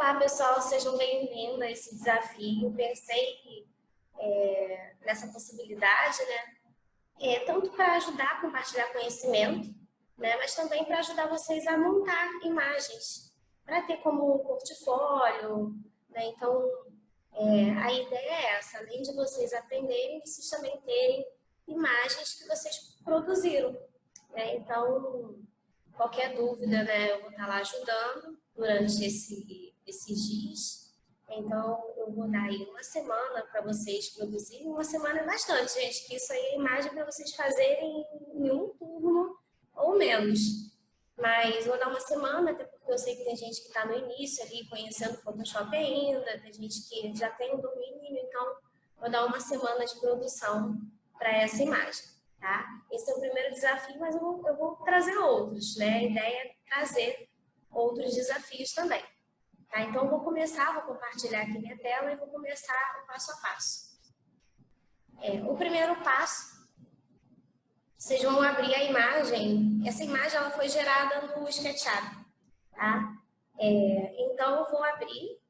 Olá, pessoal, sejam bem-vindos a esse desafio. Pensei nessa possibilidade, né? Tanto para ajudar a compartilhar conhecimento, né? Mas também para ajudar vocês a montar imagens, para ter como portfólio, né? Então, a ideia é essa, além de vocês aprenderem, vocês também terem imagens que vocês produziram, né? Então, qualquer dúvida, né, eu vou estar lá ajudando durante esses dias. Então, eu vou dar aí uma semana para vocês produzirem. Uma semana é bastante, gente, que isso aí é imagem para vocês fazerem em um turno ou menos. Mas vou dar uma semana, até porque eu sei que tem gente que está no início ali, conhecendo o Photoshop ainda, tem gente que já tem o domínio, então vou dar uma semana de produção para essa imagem, tá? Esse é o primeiro desafio, mas eu vou trazer outros, né? A ideia é trazer outros desafios também. Tá? Então, eu vou compartilhar aqui minha tela e vou começar o passo a passo. O primeiro passo, vocês vão abrir a imagem. Essa imagem ela foi gerada no SketchUp, tá? Então, eu vou abrir.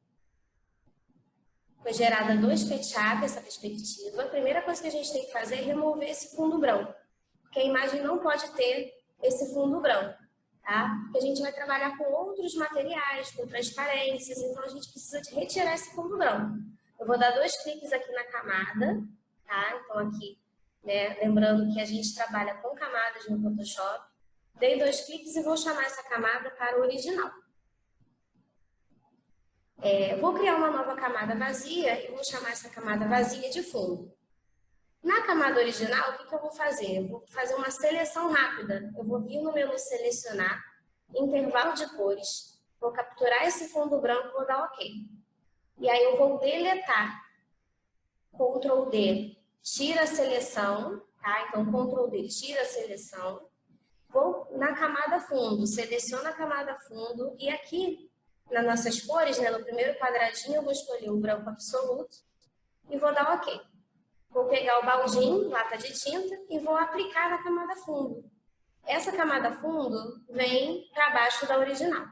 Foi gerada no SketchUp essa perspectiva. A primeira coisa que a gente tem que fazer é remover esse fundo branco, porque a imagem não pode ter esse fundo branco, tá? Porque a gente vai trabalhar com outros materiais, com transparências, então a gente precisa de retirar esse fundo branco. Eu vou dar 2 cliques aqui na camada, tá? Então aqui, né, lembrando que a gente trabalha com camadas no Photoshop. Dei 2 cliques e vou chamar essa camada para o original. Vou criar uma nova camada vazia e vou chamar essa camada vazia de fundo. Na camada original, o que eu vou fazer? Eu vou fazer uma seleção rápida. Eu vou vir no menu selecionar, intervalo de cores, vou capturar esse fundo branco e vou dar OK. E aí eu vou deletar. Ctrl D, tira a seleção, tá? Então Ctrl D, tira a seleção. Vou na camada fundo, seleciono a camada fundo e aqui nas nossas cores, né, no primeiro quadradinho, eu vou escolher o branco absoluto e vou dar OK. Vou pegar o baldinho, lata de tinta, e vou aplicar na camada fundo. Essa camada fundo vem para baixo da original.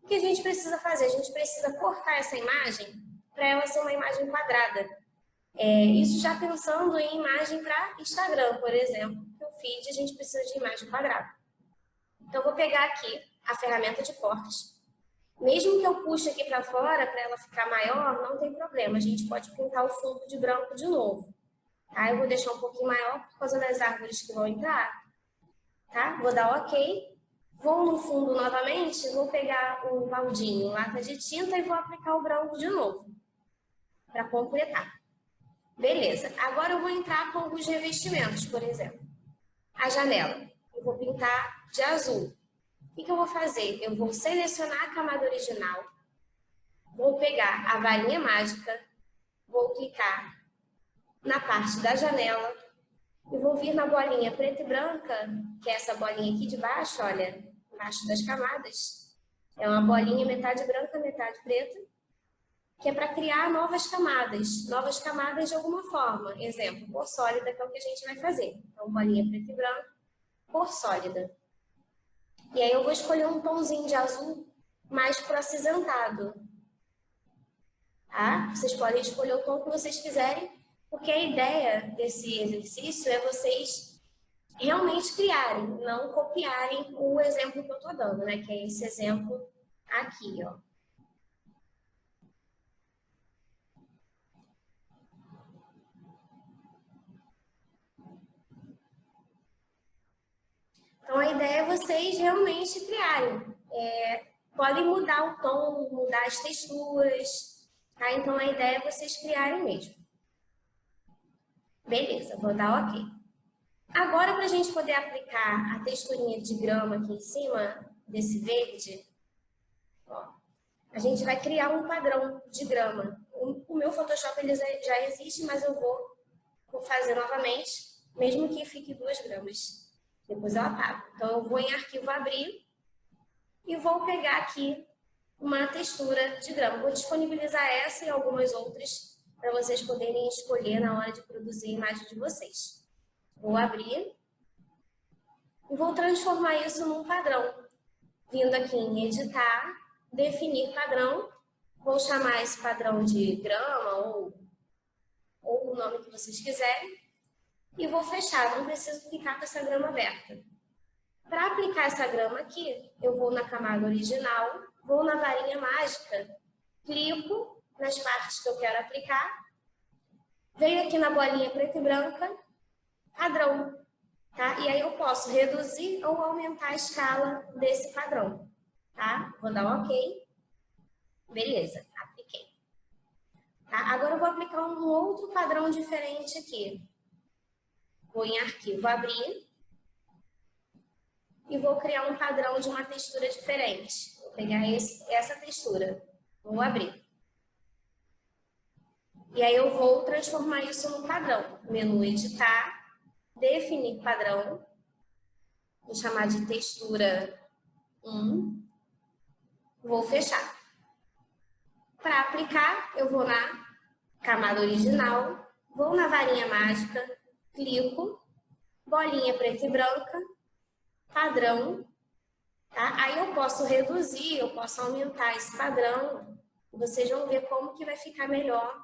O que a gente precisa fazer? A gente precisa cortar essa imagem para ela ser uma imagem quadrada. Isso já pensando em imagem para Instagram, por exemplo, que o feed a gente precisa de imagem quadrada. Então, eu vou pegar aqui a ferramenta de corte. Mesmo que eu puxe aqui para fora, para ela ficar maior, não tem problema. A gente pode pintar o fundo de branco de novo. Tá? Eu vou deixar um pouquinho maior por causa das árvores que vão entrar. Tá? Vou dar OK. Vou no fundo novamente, vou pegar o baldinho, lata de tinta e vou aplicar o branco de novo. Para completar. Beleza. Agora eu vou entrar com alguns revestimentos, por exemplo. A janela. Eu vou pintar de azul. O que eu vou fazer? Eu vou selecionar a camada original, vou pegar a varinha mágica, vou clicar na parte da janela e vou vir na bolinha preta e branca, que é essa bolinha aqui de baixo, olha, embaixo das camadas. É uma bolinha metade branca, metade preta, que é para criar novas camadas de alguma forma. Exemplo, cor sólida, que é o que a gente vai fazer. Então, bolinha preta e branca, cor sólida. E aí eu vou escolher um tomzinho de azul mais pro acinzentado. Tá? Vocês podem escolher o tom que vocês quiserem, porque a ideia desse exercício é vocês realmente criarem, não copiarem o exemplo que eu estou dando, né? Que é esse exemplo aqui, ó. Então, a ideia é vocês realmente criarem. Podem mudar o tom, mudar as texturas, tá? Então, a ideia é vocês criarem mesmo. Beleza, vou dar OK. Agora, para a gente poder aplicar a texturinha de grama aqui em cima desse verde, ó, a gente vai criar um padrão de grama. O meu Photoshop ele já existe, mas eu vou fazer novamente, mesmo que fique 2 gramas. Depois eu apago. Então, eu vou em arquivo abrir e vou pegar aqui uma textura de grama. Vou disponibilizar essa e algumas outras para vocês poderem escolher na hora de produzir a imagem de vocês. Vou abrir e vou transformar isso num padrão. Vindo aqui em editar, definir padrão Vou chamar esse padrão de grama ou o nome que vocês quiserem. E vou fechar, não preciso ficar com essa grama aberta. Para aplicar essa grama aqui, eu vou na camada original, vou na varinha mágica, clico nas partes que eu quero aplicar, venho aqui na bolinha preta e branca, padrão, tá? E aí eu posso reduzir ou aumentar a escala desse padrão, tá? Vou dar um OK. Beleza, apliquei. Tá? Agora eu vou aplicar um outro padrão diferente aqui. Vou em arquivo, abrir. E vou criar um padrão de uma textura diferente. Vou pegar essa textura. Vou abrir. E aí eu vou transformar isso num padrão. Menu editar, definir padrão. Vou chamar de textura 1. Vou fechar. Para aplicar, eu vou na camada original, vou na varinha mágica, clico, bolinha preta e branca, padrão, tá? Aí eu posso reduzir, eu posso aumentar esse padrão, vocês vão ver como que vai ficar melhor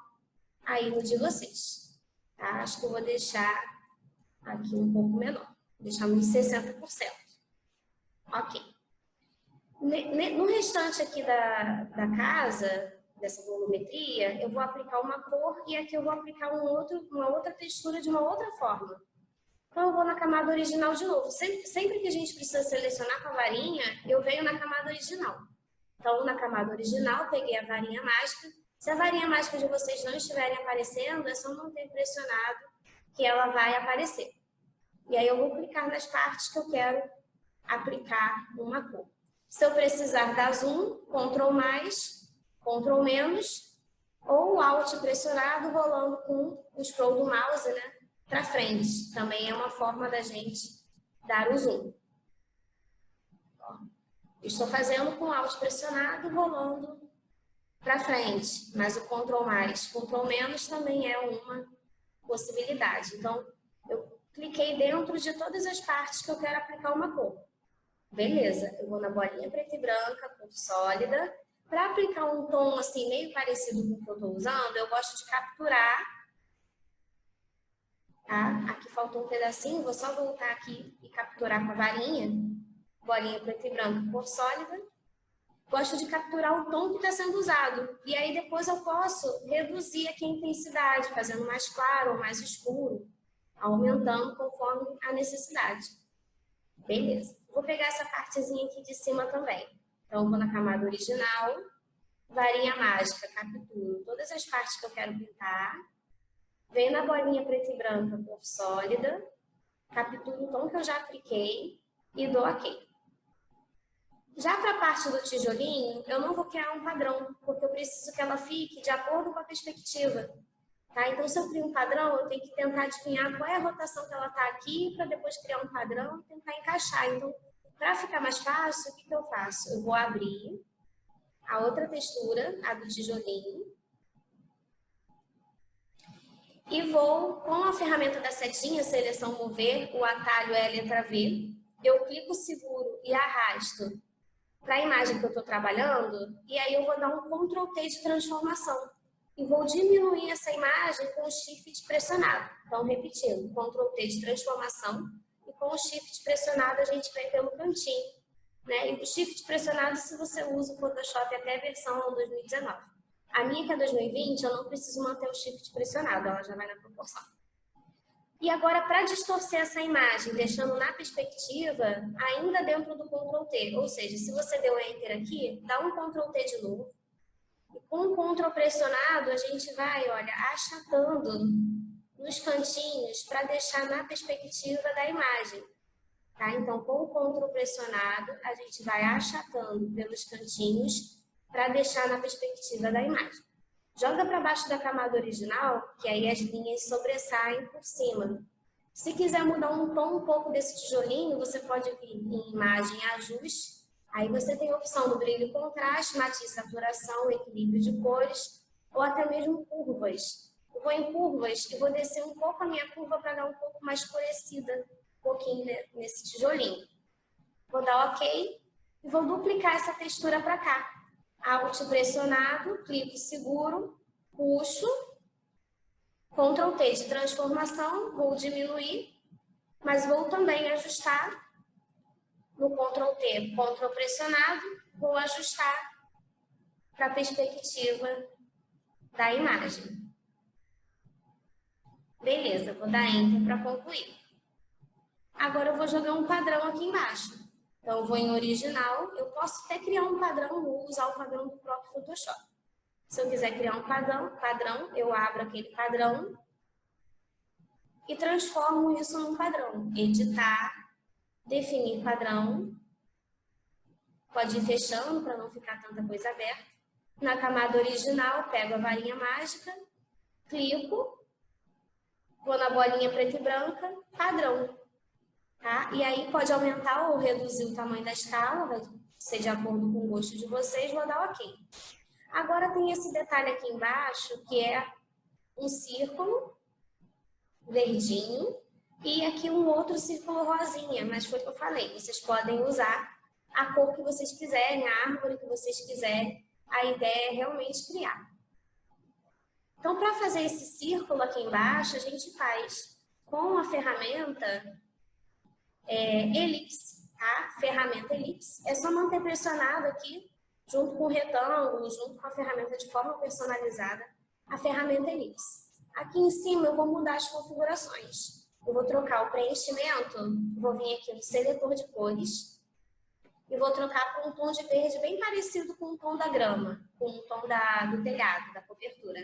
aí no de vocês, tá? Acho que eu vou deixar aqui um pouco menor, vou deixar nos 60%. Ok. No restante aqui da casa, dessa volumetria, eu vou aplicar uma cor e aqui eu vou aplicar uma outra textura de uma outra forma. Então, eu vou na camada original de novo. Sempre que a gente precisa selecionar com a varinha, eu venho na camada original. Então, na camada original, peguei a varinha mágica. Se a varinha mágica de vocês não estiverem aparecendo, é só manter pressionado que ela vai aparecer. E aí eu vou clicar nas partes que eu quero aplicar uma cor. Se eu precisar dar zoom, Ctrl+, Ctrl menos, ou Alt pressionado, rolando com o scroll do mouse, né, para frente. Também é uma forma da gente dar o zoom. Estou fazendo com Alt pressionado, rolando para frente. Mas o Ctrl+, Ctrl menos também é uma possibilidade. Então, eu cliquei dentro de todas as partes que eu quero aplicar uma cor. Beleza, eu vou na bolinha preta e branca, cor sólida. Para aplicar um tom assim meio parecido com o que eu estou usando, eu gosto de capturar. Tá? Aqui faltou um pedacinho, vou só voltar aqui e capturar com a varinha. Bolinha preta e branca, cor sólida. Gosto de capturar o tom que está sendo usado. E aí depois eu posso reduzir aqui a intensidade, fazendo mais claro ou mais escuro, aumentando conforme a necessidade. Beleza. Vou pegar essa partezinha aqui de cima também. Então, vou na camada original, varinha mágica, capturo todas as partes que eu quero pintar, venho na bolinha preta e branca, cor sólida, capturo o tom que eu já apliquei e dou OK. Já para a parte do tijolinho, eu não vou criar um padrão, porque eu preciso que ela fique de acordo com a perspectiva. Tá? Então, se eu crio um padrão, eu tenho que tentar adivinhar qual é a rotação que ela está aqui, para depois criar um padrão e tentar encaixar. Então, para ficar mais fácil, o que eu faço? Eu vou abrir a outra textura, a do tijolinho, e vou, com a ferramenta da setinha, seleção mover, o atalho é a letra V, eu clico seguro e arrasto para a imagem que eu estou trabalhando, e aí eu vou dar um Ctrl T de transformação. E vou diminuir essa imagem com o Shift pressionado. Então, repetindo, Ctrl T de transformação, e com o Shift pressionado a gente vem pelo cantinho. Né? E o Shift pressionado se você usa o Photoshop até a versão 2019. A minha que é 2020, eu não preciso manter o Shift pressionado, ela já vai na proporção. E agora, para distorcer essa imagem, deixando na perspectiva, ainda dentro do Ctrl T. Ou seja, se você deu Enter aqui, dá um Ctrl T de novo. E com o Ctrl pressionado, a gente vai, olha, achatando nos cantinhos para deixar na perspectiva da imagem. Tá? Então, com o Ctrl pressionado, a gente vai achatando pelos cantinhos para deixar na perspectiva da imagem. Joga para baixo da camada original, que aí as linhas sobressaem por cima. Se quiser mudar um tom um pouco desse tijolinho, você pode vir em imagem ajuste. Aí você tem a opção do brilho e contraste, matiz, saturação, equilíbrio de cores, ou até mesmo curvas. Eu vou em curvas e vou descer um pouco a minha curva para dar um pouco mais escurecida, um pouquinho nesse tijolinho. Vou dar OK e vou duplicar essa textura para cá. Alt pressionado, clico seguro, puxo, Ctrl T de transformação, vou diminuir, mas vou também ajustar no Ctrl T, Ctrl pressionado, vou ajustar para a perspectiva da imagem. Beleza, vou dar Enter para concluir. Agora eu vou jogar um padrão aqui embaixo. Então, eu vou em original, eu posso até criar um padrão ou usar o padrão do próprio Photoshop. Se eu quiser criar um padrão, eu abro aquele padrão e transformo isso num padrão. Editar, definir padrão. Pode ir fechando para não ficar tanta coisa aberta. Na camada original, pego a varinha mágica, clico, vou na bolinha preta e branca, padrão. Tá? E aí pode aumentar ou reduzir o tamanho da escala, vai ser de acordo com o gosto de vocês, vou dar OK. Agora tem esse detalhe aqui embaixo, que é um círculo verdinho e aqui um outro círculo rosinha, mas foi o que eu falei, vocês podem usar a cor que vocês quiserem, a árvore que vocês quiserem, a ideia é realmente criar. Então, para fazer esse círculo aqui embaixo, a gente faz com a ferramenta elipse, tá? Ferramenta elipse. É só manter pressionado aqui, junto com o retângulo, junto com a ferramenta de forma personalizada, a ferramenta elipse. Aqui em cima eu vou mudar as configurações. Eu vou trocar o preenchimento, vou vir aqui no seletor de cores e vou trocar por um tom de verde bem parecido com o tom da grama, com o tom do telhado, da cobertura.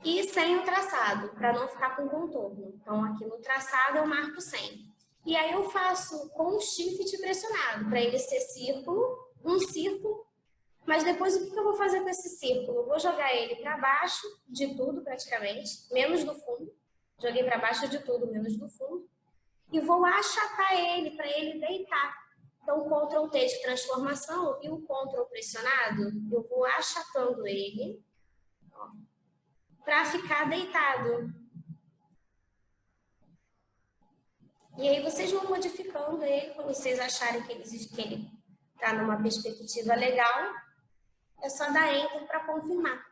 E sem o traçado, para não ficar com contorno. Então, aqui no traçado eu marco sem. E aí eu faço com o Shift pressionado, para ele ser círculo, um círculo. Mas depois o que eu vou fazer com esse círculo? Eu vou jogar ele para baixo de tudo praticamente, menos do fundo. Joguei para baixo de tudo, menos do fundo. E vou achatar ele, para ele deitar. Então, o Ctrl T de transformação e o Ctrl pressionado, eu vou achatando ele, para ficar deitado. E aí vocês vão modificando ele, quando vocês acharem que ele está numa perspectiva legal, é só dar Enter para confirmar.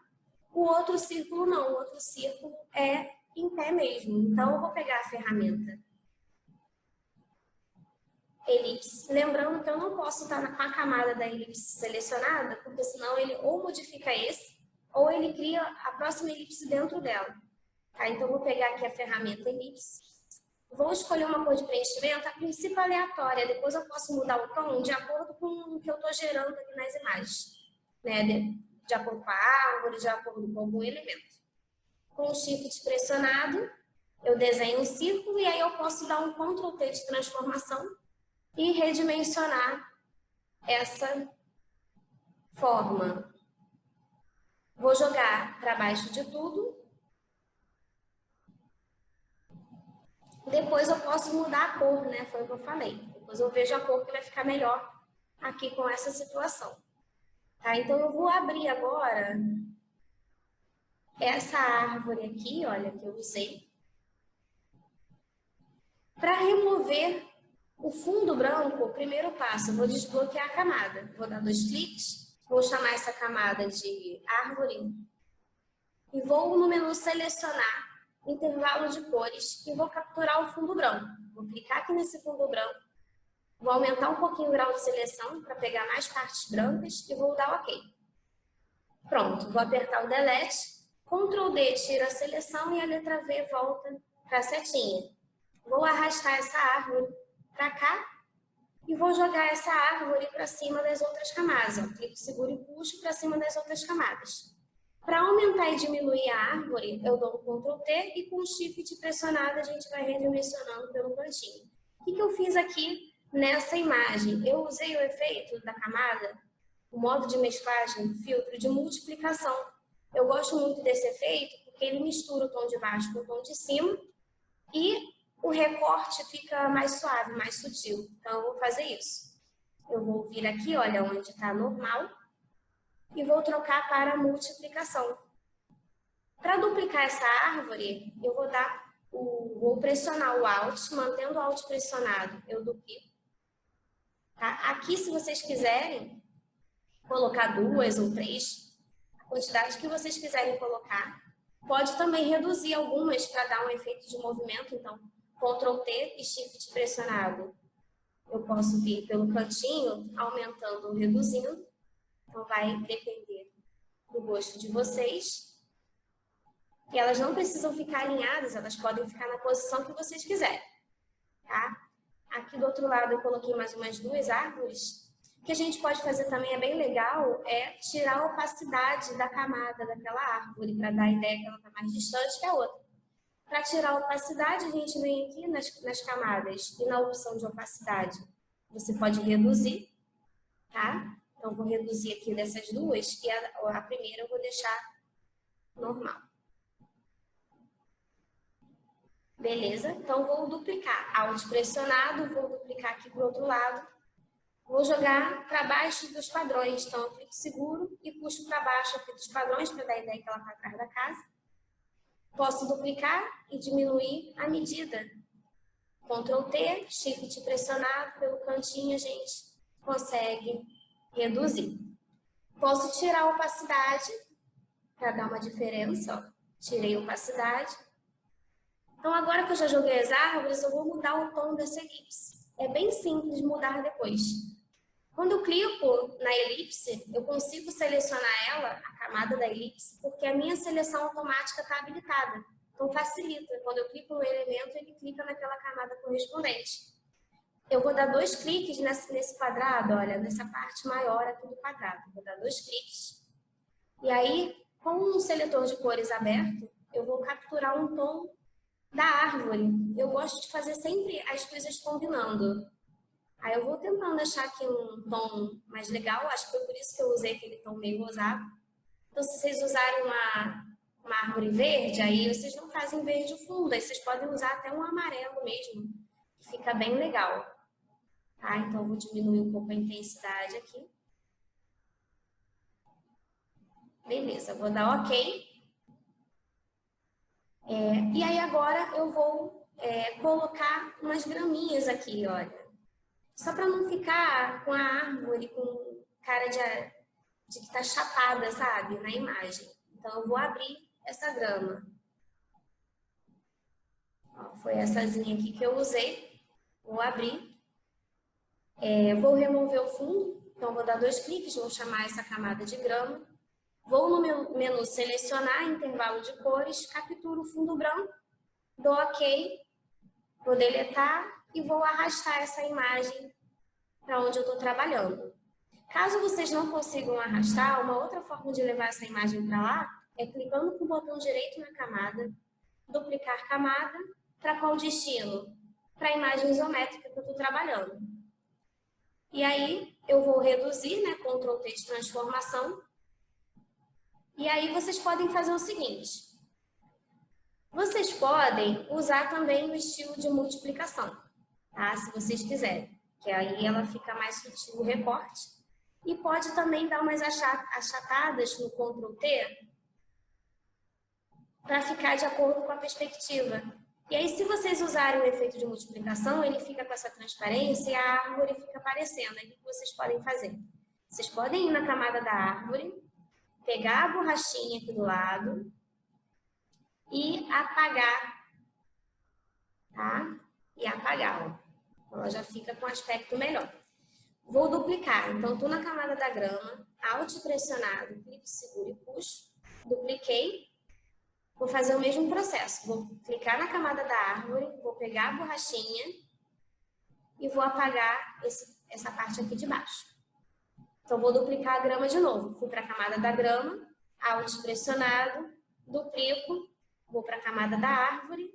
O outro círculo não, o outro círculo é em pé mesmo. Então, eu vou pegar a ferramenta elipse, lembrando que eu não posso estar com a camada da elipse selecionada, porque senão ele ou modifica esse, ou ele cria a próxima elipse dentro dela. Tá? Então, eu vou pegar aqui a ferramenta elipse, vou escolher uma cor de preenchimento, a princípio aleatória, depois eu posso mudar o tom de acordo com o que eu estou gerando aqui nas imagens, né? De acordo com a árvore, de acordo com algum elemento. Com o Shift pressionado, eu desenho um círculo e aí eu posso dar um Ctrl T de transformação e redimensionar essa forma. Vou jogar para baixo de tudo. Depois eu posso mudar a cor, né? Foi o que eu falei. Depois eu vejo a cor que vai ficar melhor aqui com essa situação. Tá? Então eu vou abrir agora essa árvore aqui, olha, que eu usei, para remover o fundo branco. O primeiro passo, eu vou desbloquear a camada. Vou dar 2 cliques, vou chamar essa camada de árvore e vou no menu selecionar intervalo de cores e vou capturar o fundo branco. Vou clicar aqui nesse fundo branco, vou aumentar um pouquinho o grau de seleção para pegar mais partes brancas e vou dar OK. Pronto, vou apertar o Delete, Ctrl D tira a seleção e a letra V volta para a setinha. Vou arrastar essa árvore para cá e vou jogar essa árvore para cima das outras camadas. Ó. Clico seguro e puxo para cima das outras camadas. Para aumentar e diminuir a árvore, eu dou um Ctrl T e com o Shift pressionado a gente vai redimensionando pelo cantinho. O que eu fiz aqui nessa imagem? Eu usei o efeito da camada, o modo de mesclagem, filtro de multiplicação. Eu gosto muito desse efeito porque ele mistura o tom de baixo com o tom de cima e o recorte fica mais suave, mais sutil. Então, eu vou fazer isso. Eu vou vir aqui, olha, onde está normal, e vou trocar para multiplicação. Para duplicar essa árvore, eu vou pressionar o Alt, mantendo o Alt pressionado, eu duplico. Tá? Aqui, se vocês quiserem, colocar 2 ou 3, a quantidade que vocês quiserem colocar. Pode também reduzir algumas para dar um efeito de movimento, então Ctrl T e Shift pressionado. Eu posso vir pelo cantinho, aumentando ou reduzindo. Então vai depender do gosto de vocês. E elas não precisam ficar alinhadas, elas podem ficar na posição que vocês quiserem. Tá? Aqui do outro lado eu coloquei mais umas 2 árvores. O que a gente pode fazer também é bem legal, é tirar a opacidade da camada daquela árvore, para dar a ideia que ela está mais distante que a outra. Para tirar a opacidade, a gente vem aqui nas camadas e na opção de opacidade. Você pode reduzir, tá? Então, vou reduzir aqui dessas 2 e a primeira eu vou deixar normal. Beleza? Então, vou duplicar. Alt pressionado, vou duplicar aqui para o outro lado. Vou jogar para baixo dos padrões. Então, eu clico seguro e puxo para baixo aqui dos padrões para dar a ideia que ela está atrás da casa. Posso duplicar e diminuir a medida. Ctrl T, Shift pressionado pelo cantinho, a gente consegue reduzir. Posso tirar a opacidade para dar uma diferença. Ó. Tirei a opacidade. Então, agora que eu já joguei as árvores, eu vou mudar o tom dessa elipse. É bem simples mudar depois. Quando eu clico na elipse, eu consigo selecionar ela, a camada da elipse, porque a minha seleção automática está habilitada. Então, facilita. Quando eu clico no elemento, ele clica naquela camada correspondente. Eu vou dar 2 cliques nesse quadrado, olha, nessa parte maior aqui do quadrado. Vou dar 2 cliques. E aí, com um seletor de cores aberto, eu vou capturar um tom da árvore. Eu gosto de fazer sempre as coisas combinando. Aí eu vou tentando achar aqui um tom mais legal. Acho que foi por isso que eu usei aquele tom meio rosado. Então, se vocês usarem uma árvore verde, aí vocês não fazem verde fundo. Aí vocês podem usar até um amarelo mesmo, que fica bem legal. Tá? Então, eu vou diminuir um pouco a intensidade aqui. Beleza, vou dar OK. E aí agora eu vou colocar umas graminhas aqui, olha. Só para não ficar com a árvore com cara de que está chapada, sabe, na imagem. Então eu vou abrir essa grama. Ó, foiessazinha aqui que eu usei. Vou abrir. Vou remover o fundo. Então vou dar 2 cliques, vou chamar essa camada de grama. Vou no meu menu selecionar intervalo de cores, capturo o fundo branco, dou OK, vou deletar e vou arrastar essa imagem para onde eu estou trabalhando. Caso vocês não consigam arrastar, uma outra forma de levar essa imagem para lá é clicando com o botão direito na camada, duplicar camada, para qual destino? Para a imagem isométrica que eu estou trabalhando. E aí eu vou reduzir, né, Ctrl T de transformação. E aí vocês podem fazer o seguinte. Vocês podem usar também o estilo de multiplicação, tá? Se vocês quiserem, que aí ela fica mais sutil o recorte. E pode também dar umas achatadas no Ctrl T para ficar de acordo com a perspectiva. E aí, se vocês usarem o efeito de multiplicação, ele fica com essa transparência e a árvore fica aparecendo. Aí, o que vocês podem fazer? Vocês podem ir na camada da árvore, pegar a borrachinha aqui do lado e apagar, tá? E apagar, ó. Ela já fica com aspecto melhor. Vou duplicar. Então, estou na camada da grama, Alt pressionado, clico seguro e puxo. Dupliquei. Vou fazer o mesmo processo. Vou clicar na camada da árvore, vou pegar a borrachinha e vou apagar essa parte aqui de baixo. Então, vou duplicar a grama de novo. Fui para a camada da grama, Alt pressionado, duplico, vou para a camada da árvore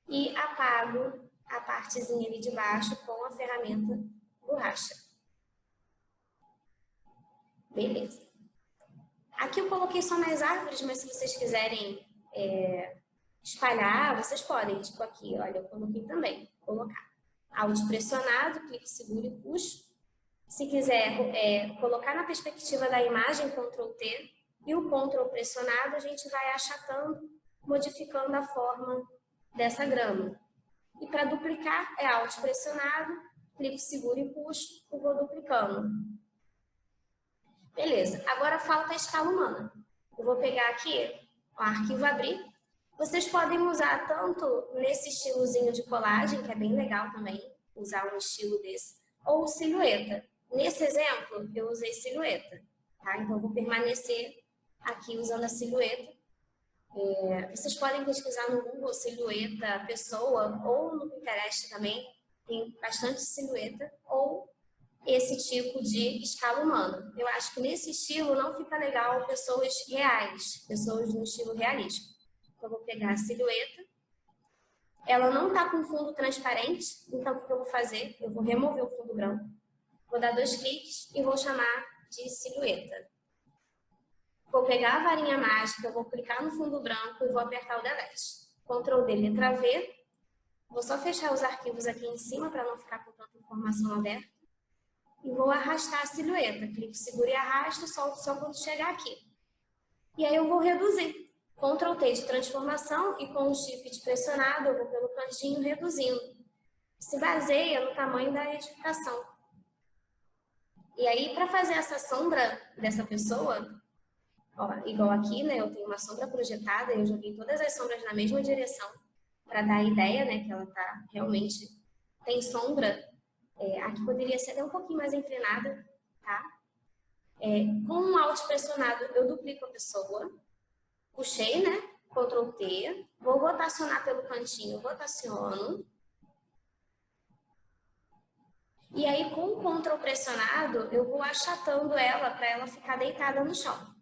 e apago a partezinha ali de baixo com a ferramenta borracha. Beleza. Aqui eu coloquei só nas árvores, mas se vocês quiserem espalhar, vocês podem. Tipo aqui, olha, eu coloquei também. Colocar. Alt pressionado, clique seguro e puxo. Se quiser colocar na perspectiva da imagem, Ctrl T, e o Ctrl pressionado, a gente vai achatando, modificando a forma dessa grama. E para duplicar, é Alt pressionado, clico seguro e puxo, e vou duplicando. Beleza, agora falta a escala humana. Eu vou pegar aqui, o arquivo abrir. Vocês podem usar tanto nesse estilozinho de colagem, que é bem legal também, usar um estilo desse, ou silhueta. Nesse exemplo, eu usei silhueta, tá? Então, eu vou permanecer aqui usando a silhueta. Vocês podem pesquisar no Google silhueta pessoa, ou no Pinterest também, tem bastante silhueta, ou esse tipo de escala humana. Eu acho que nesse estilo não fica legal pessoas reais, pessoas no estilo realístico. Então, eu vou pegar a silhueta. Ela não está com fundo transparente, então o que eu vou fazer? Eu vou remover o fundo branco. Vou dar 2 cliques e vou chamar de silhueta. Vou pegar a varinha mágica, vou clicar no fundo branco e vou apertar o Delete. Ctrl D, letra V. Vou só fechar os arquivos aqui em cima para não ficar com tanta informação aberta. E vou arrastar a silhueta. Clico, seguro e arrasto, solto só quando chegar aqui. E aí eu vou reduzir. Ctrl T de transformação e com o Shift pressionado eu vou pelo cantinho reduzindo. Se baseia no tamanho da edificação. E aí, para fazer essa sombra dessa pessoa, ó, igual aqui, né, eu tenho uma sombra projetada, eu joguei todas as sombras na mesma direção, para dar a ideia, né, que ela tá realmente tem sombra. Aqui poderia ser até um pouquinho mais inclinada, tá? Com um Alt pressionado, eu duplico a pessoa, puxei, né, Ctrl T, vou rotacionar pelo cantinho, rotaciono. E aí, com o Ctrl pressionado, eu vou achatando ela para ela ficar deitada no chão.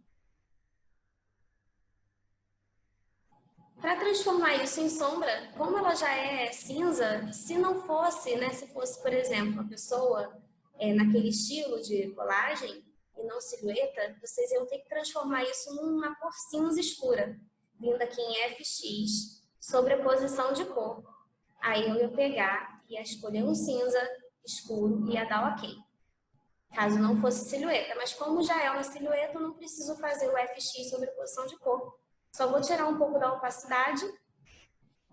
Para transformar isso em sombra, como ela já é cinza, se não fosse, né, se fosse, por exemplo, uma pessoa naquele estilo de colagem e não silhueta, vocês iam ter que transformar isso numa cor cinza escura, vindo aqui em FX, sobreposição de cor. Aí eu ia pegar, ia escolher um cinza escuro e ia dar OK. Caso não fosse silhueta, mas como já é uma silhueta, eu não preciso fazer o FX sobreposição de cor. Só vou tirar um pouco da opacidade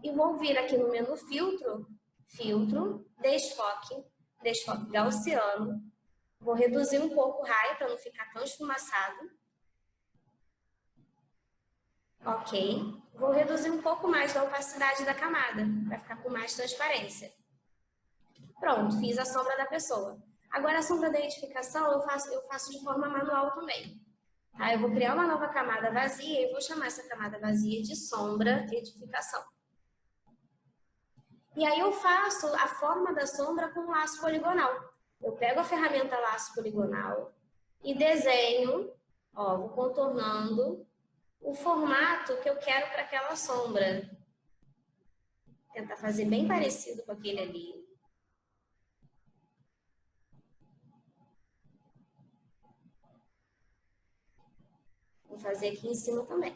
e vou vir aqui no menu filtro, filtro, desfoque, desfoque gaussiano. Vou reduzir um pouco o raio para não ficar tão esfumaçado. OK. Vou reduzir um pouco mais da opacidade da camada, para ficar com mais transparência. Pronto, fiz a sombra da pessoa. Agora a sombra da edificação eu faço de forma manual também. Tá? Eu vou criar uma nova camada vazia e vou chamar essa camada vazia de sombra edificação. E aí eu faço a forma da sombra com laço poligonal. Eu pego a ferramenta laço poligonal e desenho, ó, vou contornando o formato que eu quero para aquela sombra. Tentar fazer bem parecido com aquele ali. Vou fazer aqui em cima também.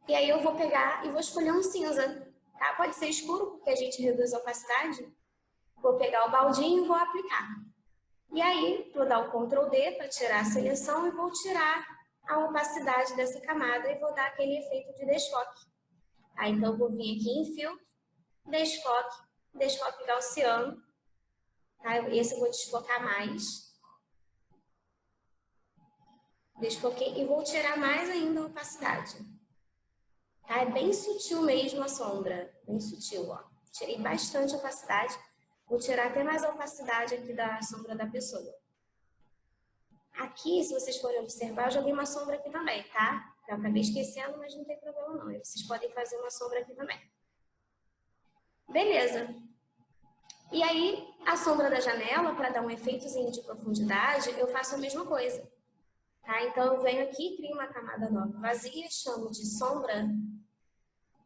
E aí eu vou pegar e vou escolher um cinza, tá? Pode ser escuro, porque a gente reduz a opacidade. Vou pegar o baldinho e vou aplicar. E aí, vou dar o Ctrl D para tirar a seleção e vou tirar a opacidade dessa camada e vou dar aquele efeito de desfoque. Aí, então, eu vou vir aqui em filtro, desfoque, desfoque gaussiano. Tá? Esse eu vou desfocar mais. Desfoquei e vou tirar mais ainda a opacidade. Tá? É bem sutil mesmo a sombra, bem sutil, ó. Tirei bastante opacidade. Vou tirar até mais a opacidade aqui da sombra da pessoa. Aqui, se vocês forem observar, eu joguei uma sombra aqui também, tá? Eu acabei esquecendo, mas não tem problema não. Vocês podem fazer uma sombra aqui também. Beleza. E aí, a sombra da janela, para dar um efeitozinho de profundidade, eu faço a mesma coisa. Tá? Então, eu venho aqui, crio uma camada nova vazia, chamo de sombra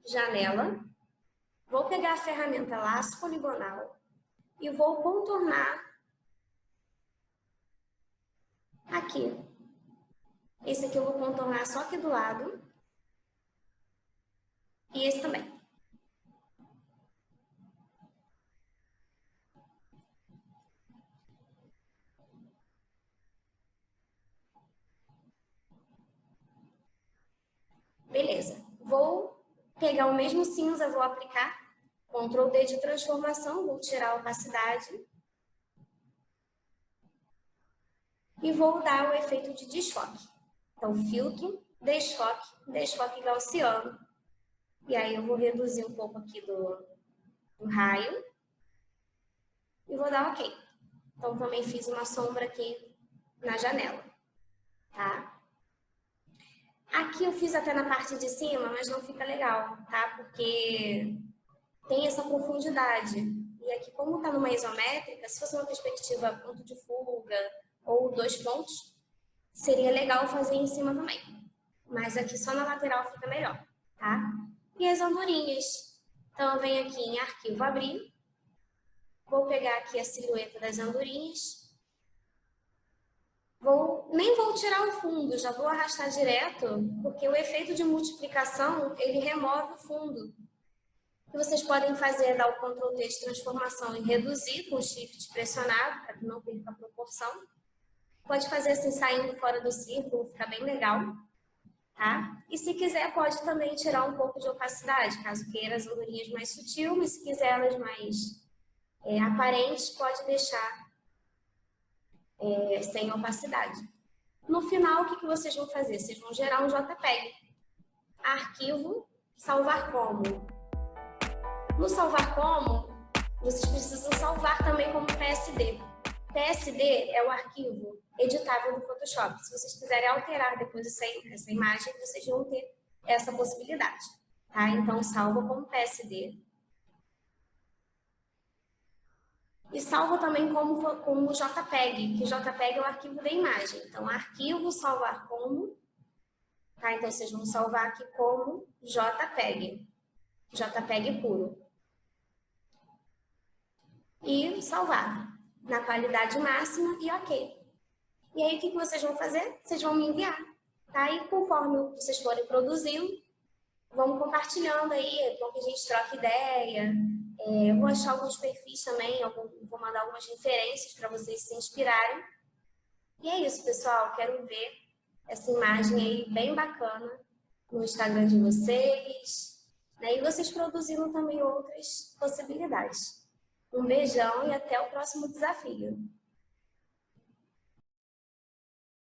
janela. Vou pegar a ferramenta laço poligonal e vou contornar aqui. Esse aqui eu vou contornar só aqui do lado. E esse também. pegar o mesmo cinza, vou aplicar, Ctrl D de transformação, vou tirar a opacidade. E vou dar o efeito de desfoque. Então, filtro, desfoque gaussiano. E aí eu vou reduzir um pouco aqui do raio. E vou dar OK. Então, também fiz uma sombra aqui na janela. Tá? Aqui eu fiz até na parte de cima, mas não fica legal, tá? Porque tem essa profundidade. E aqui, como está numa isométrica, se fosse uma perspectiva ponto de fuga ou 2 pontos, seria legal fazer em cima também. Mas aqui só na lateral fica melhor, tá? E as andorinhas. Então, eu venho aqui em arquivo abrir. Vou pegar aqui a silhueta das andorinhas. Nem vou tirar o fundo, já vou arrastar direto, porque o efeito de multiplicação, ele remove o fundo. O que vocês podem fazer é dar o Ctrl T de transformação e reduzir com o Shift pressionado, para que não perca a proporção. Pode fazer assim, saindo fora do círculo, fica bem legal. Tá? E se quiser, pode também tirar um pouco de opacidade, caso queira as andorinhas mais sutil, mas se quiser elas mais aparentes, pode deixar sem opacidade. No final, o que vocês vão fazer? Vocês vão gerar um JPEG. Arquivo, salvar como. No salvar como, vocês precisam salvar também como PSD. PSD é o arquivo editável do Photoshop. Se vocês quiserem alterar depois essa imagem, vocês vão ter essa possibilidade. Tá? Então, salva como PSD. E salva também como JPEG, que JPEG é o arquivo da imagem. Então, arquivo, salvar como. Tá? Então, vocês vão salvar aqui como JPEG. JPEG puro. E salvar na qualidade máxima e OK. E aí, o que vocês vão fazer? Vocês vão me enviar. Tá? E conforme vocês forem produzindo, vamos compartilhando aí, bom que a gente troca ideia. Eu vou achar alguns perfis também, vou mandar algumas referências para vocês se inspirarem. E é isso, pessoal. Quero ver essa imagem aí bem bacana no Instagram de vocês. Né? E vocês produzindo também outras possibilidades. Um beijão e até o próximo desafio.